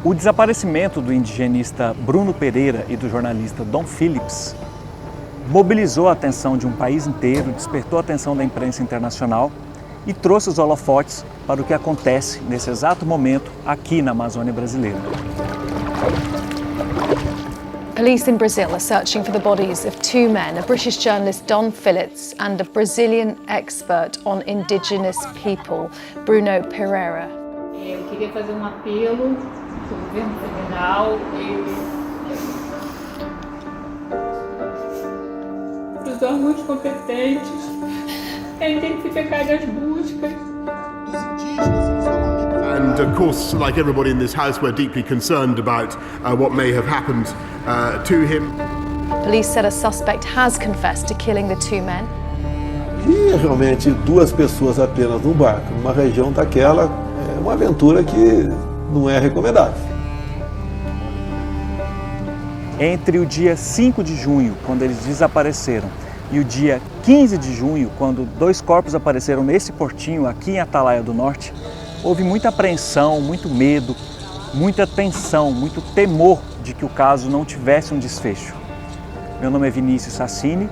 O desaparecimento do indigenista Bruno Pereira e do jornalista Dom Phillips mobilizou a atenção de um país inteiro, despertou a atenção da imprensa internacional e trouxe os holofotes para o que acontece nesse exato momento aqui na Amazônia brasileira. Police in Brazil are searching for the bodies of two men, a British journalist Dom Phillips and a Brazilian expert on indigenous people, Bruno Pereira. Eu queria fazer um apelo ao governo federal e para os órgãos competentes a intensificar as buscas. And of course, like everybody in this house, we're deeply concerned about what may have happened to him. Police said a suspect has confessed to killing the two men. E realmente duas pessoas apenas num barco, numa região daquela, é uma aventura que não é recomendável. Entre o dia 5 de junho, quando eles desapareceram, e o dia 15 de junho, quando dois corpos apareceram nesse portinho aqui em Atalaia do Norte, houve muita apreensão, muito medo, muita tensão, muito temor de que o caso não tivesse um desfecho. Meu nome é Vinícius Sassini,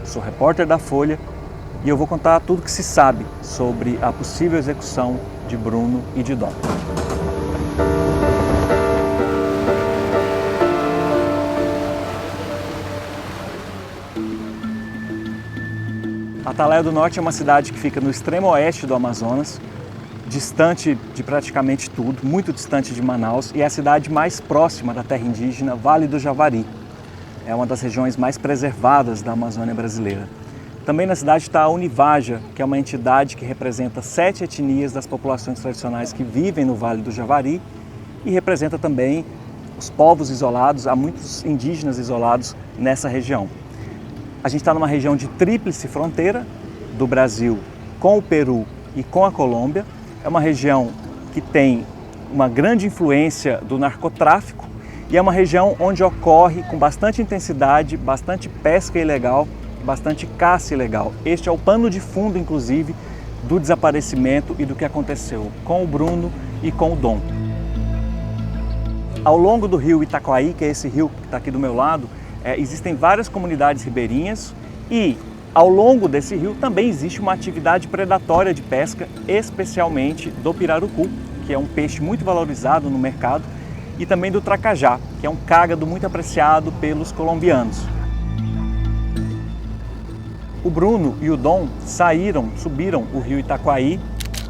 sou repórter da Folha e eu vou contar tudo o que se sabe sobre a possível execução de Bruno e de Dom. Atalaia do Norte é uma cidade que fica no extremo oeste do Amazonas, distante de praticamente tudo, muito distante de Manaus, e é a cidade mais próxima da terra indígena Vale do Javari. É uma das regiões mais preservadas da Amazônia brasileira. Também na cidade está a Univaja, que é uma entidade que representa 7 etnias das populações tradicionais que vivem no Vale do Javari e representa também os povos isolados, há muitos indígenas isolados nessa região. A gente está numa região de tríplice fronteira do Brasil com o Peru e com a Colômbia. É uma região que tem uma grande influência do narcotráfico e é uma região onde ocorre com bastante intensidade, bastante pesca ilegal, bastante caça ilegal. Este é o pano de fundo, inclusive, do desaparecimento e do que aconteceu com o Bruno e com o Dom. Ao longo do rio Itacoaí, que é esse rio que está aqui do meu lado, existem várias comunidades ribeirinhas e ao longo desse rio também existe uma atividade predatória de pesca, especialmente do pirarucu, que é um peixe muito valorizado no mercado, e também do tracajá, que é um cágado muito apreciado pelos colombianos. O Bruno e o Dom subiram o rio Itacoaí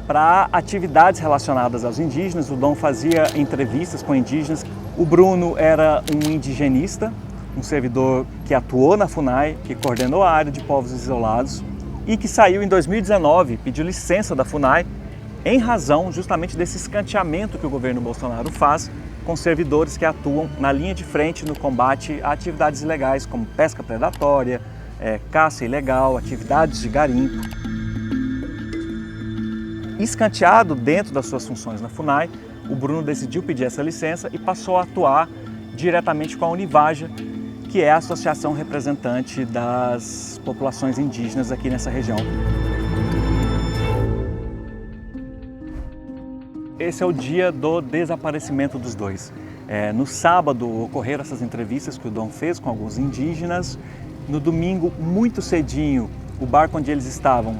para atividades relacionadas aos indígenas. O Dom fazia entrevistas com indígenas. O Bruno era um indigenista, um servidor que atuou na FUNAI, que coordenou a área de povos isolados e que saiu em 2019, pediu licença da FUNAI em razão justamente desse escanteamento que o governo Bolsonaro faz com servidores que atuam na linha de frente no combate a atividades ilegais como pesca predatória, caça ilegal, atividades de garimpo. Escanteado dentro das suas funções na FUNAI, o Bruno decidiu pedir essa licença e passou a atuar diretamente com a Univaja, que é a associação representante das populações indígenas aqui nessa região. Esse é o dia do desaparecimento dos dois. No sábado ocorreram essas entrevistas que o Dom fez com alguns indígenas. No domingo, muito cedinho, o barco onde eles estavam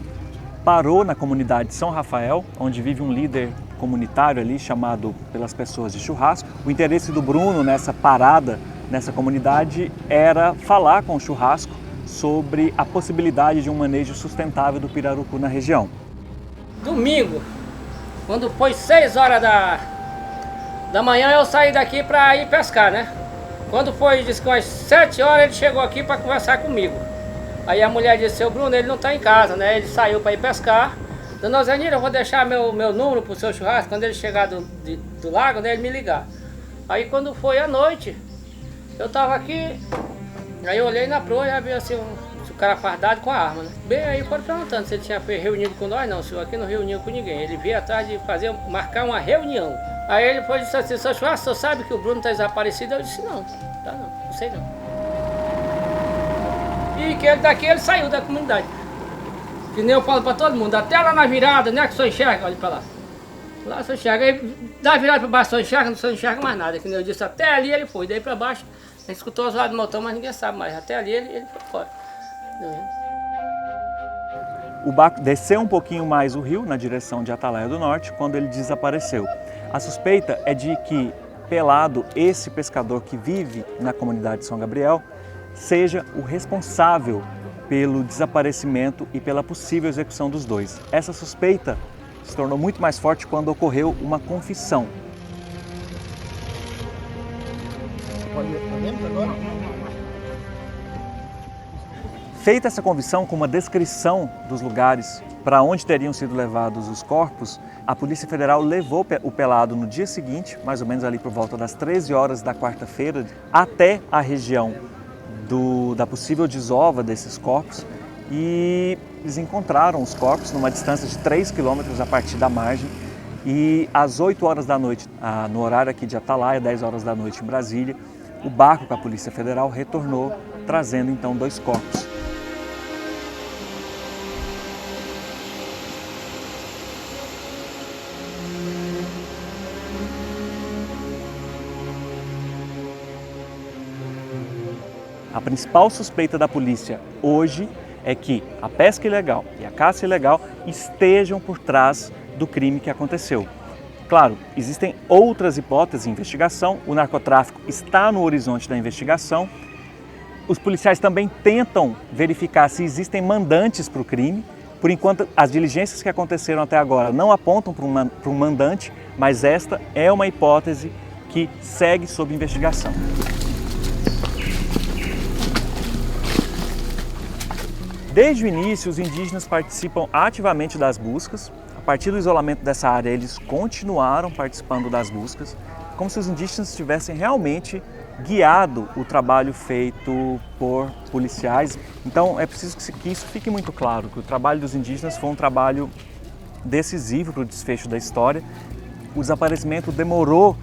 parou na comunidade de São Rafael, onde vive um líder comunitário ali chamado pelas pessoas de churrasco. O interesse do Bruno nessa parada nessa comunidade era falar com o churrasco sobre a possibilidade de um manejo sustentável do pirarucu na região. Domingo, quando foi 6 horas da manhã, eu saí daqui para ir pescar, né? Quando foi, disse que umas 7 horas, ele chegou aqui para conversar comigo. Aí a mulher disse: seu Bruno, ele não está em casa, né? Ele saiu para ir pescar. Dona Zenira, eu vou deixar meu número pro seu churrasco, quando ele chegar do lago, né, ele me ligar. Aí quando foi à noite, eu tava aqui, aí eu olhei na proa e vi assim, o cara fardado com a arma, né? Bem aí foram perguntando se ele tinha reunido com nós. Não, o senhor aqui não reuniu com ninguém. Ele veio atrás de marcar uma reunião. Aí ele foi e disse assim: seu churrasco, o senhor sabe que o Bruno tá desaparecido? Eu disse: não, tá não sei não. E que ele saiu da comunidade. Que nem eu falo pra todo mundo, até lá na virada, né, que o senhor enxerga, olha pra lá. Lá só enxerga, aí dá virada para baixo, só enxerga mais nada. Que nem eu disse, até ali ele foi, daí para baixo, a gente escutou os lados do motor, mas ninguém sabe mais. Até ali ele foi fora. O barco desceu um pouquinho mais o rio, na direção de Atalaia do Norte, quando ele desapareceu. A suspeita é de que Pelado, esse pescador que vive na comunidade de São Gabriel, seja o responsável pelo desaparecimento e pela possível execução dos dois. Essa suspeita se tornou muito mais forte quando ocorreu uma confissão. Feita essa confissão com uma descrição dos lugares para onde teriam sido levados os corpos, a Polícia Federal levou o Pelado no dia seguinte, mais ou menos ali por volta das 13 horas da quarta-feira, até a região da possível desova desses corpos, e eles encontraram os corpos numa distância de 3 quilômetros a partir da margem, e às 8 horas da noite, no horário aqui de Atalaia, 10 horas da noite em Brasília, o barco com a Polícia Federal retornou, trazendo então 2 corpos. A principal suspeita da polícia hoje é que a pesca ilegal e a caça ilegal estejam por trás do crime que aconteceu. Claro, existem outras hipóteses de investigação, o narcotráfico está no horizonte da investigação. Os policiais também tentam verificar se existem mandantes para o crime. Por enquanto, as diligências que aconteceram até agora não apontam para um mandante, mas esta é uma hipótese que segue sob investigação. Desde o início, os indígenas participam ativamente das buscas. A partir do isolamento dessa área, eles continuaram participando das buscas, como se os indígenas tivessem realmente guiado o trabalho feito por policiais. Então, é preciso que isso fique muito claro, que o trabalho dos indígenas foi um trabalho decisivo para o desfecho da história. O desaparecimento demorou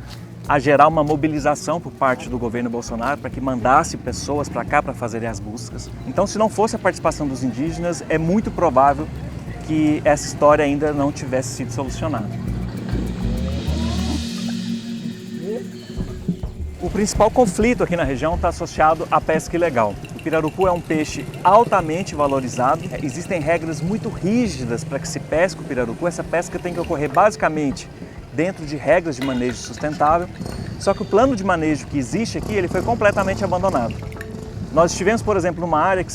a gerar uma mobilização por parte do governo Bolsonaro para que mandasse pessoas para cá para fazerem as buscas. Então, se não fosse a participação dos indígenas, é muito provável que essa história ainda não tivesse sido solucionada. O principal conflito aqui na região está associado à pesca ilegal. O pirarucu é um peixe altamente valorizado. Existem regras muito rígidas para que se pesque o pirarucu. Essa pesca tem que ocorrer basicamente dentro de regras de manejo sustentável, só que o plano de manejo que existe aqui, ele foi completamente abandonado. Nós estivemos, por exemplo, numa área que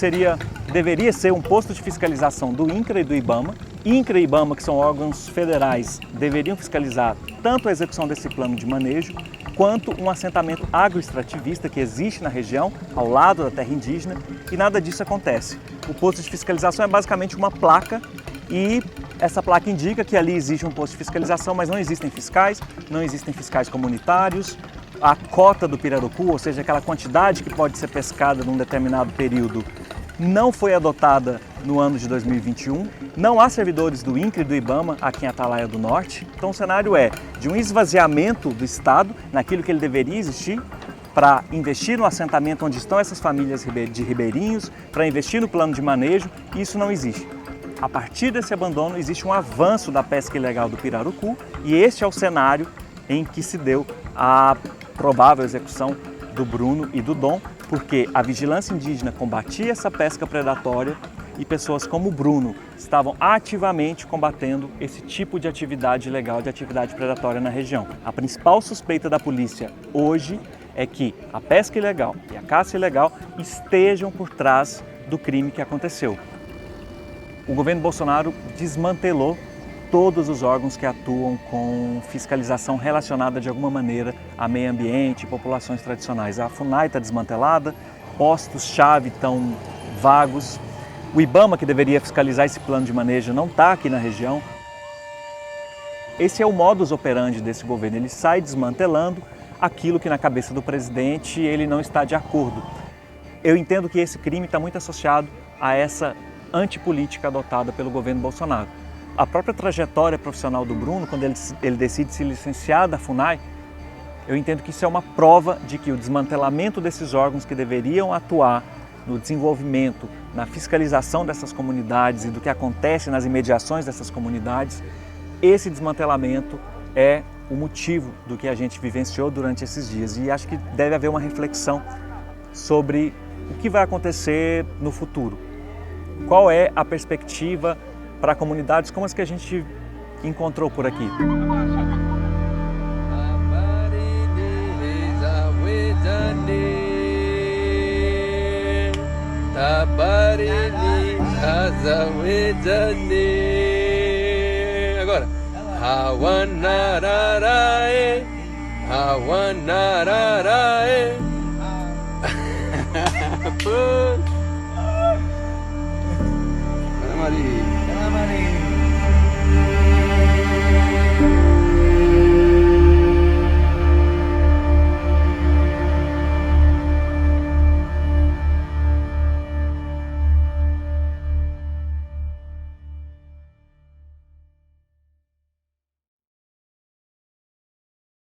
deveria ser um posto de fiscalização do INCRA e do IBAMA. INCRA e IBAMA, que são órgãos federais, deveriam fiscalizar tanto a execução desse plano de manejo, quanto um assentamento agroextrativista que existe na região, ao lado da terra indígena, e nada disso acontece. O posto de fiscalização é basicamente uma placa, e essa placa indica que ali existe um posto de fiscalização, mas não existem fiscais comunitários. A cota do pirarucu, ou seja, aquela quantidade que pode ser pescada num determinado período, não foi adotada no ano de 2021. Não há servidores do INCRA e do IBAMA aqui em Atalaia do Norte. Então o cenário é de um esvaziamento do Estado naquilo que ele deveria existir para investir no assentamento onde estão essas famílias de ribeirinhos, para investir no plano de manejo, e isso não existe. A partir desse abandono, existe um avanço da pesca ilegal do pirarucu, e este é o cenário em que se deu a provável execução do Bruno e do Dom, porque a vigilância indígena combatia essa pesca predatória e pessoas como o Bruno estavam ativamente combatendo esse tipo de atividade ilegal, de atividade predatória na região. A principal suspeita da polícia hoje é que a pesca ilegal e a caça ilegal estejam por trás do crime que aconteceu. O governo Bolsonaro desmantelou todos os órgãos que atuam com fiscalização relacionada de alguma maneira a meio ambiente e populações tradicionais. A FUNAI está desmantelada, postos-chave estão vagos, o IBAMA, que deveria fiscalizar esse plano de manejo, não está aqui na região. Esse é o modus operandi desse governo, ele sai desmantelando aquilo que na cabeça do presidente ele não está de acordo. Eu entendo que esse crime está muito associado a essa antipolítica adotada pelo governo Bolsonaro. A própria trajetória profissional do Bruno, quando ele decide se licenciar da FUNAI, eu entendo que isso é uma prova de que o desmantelamento desses órgãos que deveriam atuar no desenvolvimento, na fiscalização dessas comunidades e do que acontece nas imediações dessas comunidades, esse desmantelamento é o motivo do que a gente vivenciou durante esses dias. E acho que deve haver uma reflexão sobre o que vai acontecer no futuro. Qual é a perspectiva para comunidades como as que a gente encontrou por aqui? Agora. Hawanararae, Hawanararae. Ana Maria.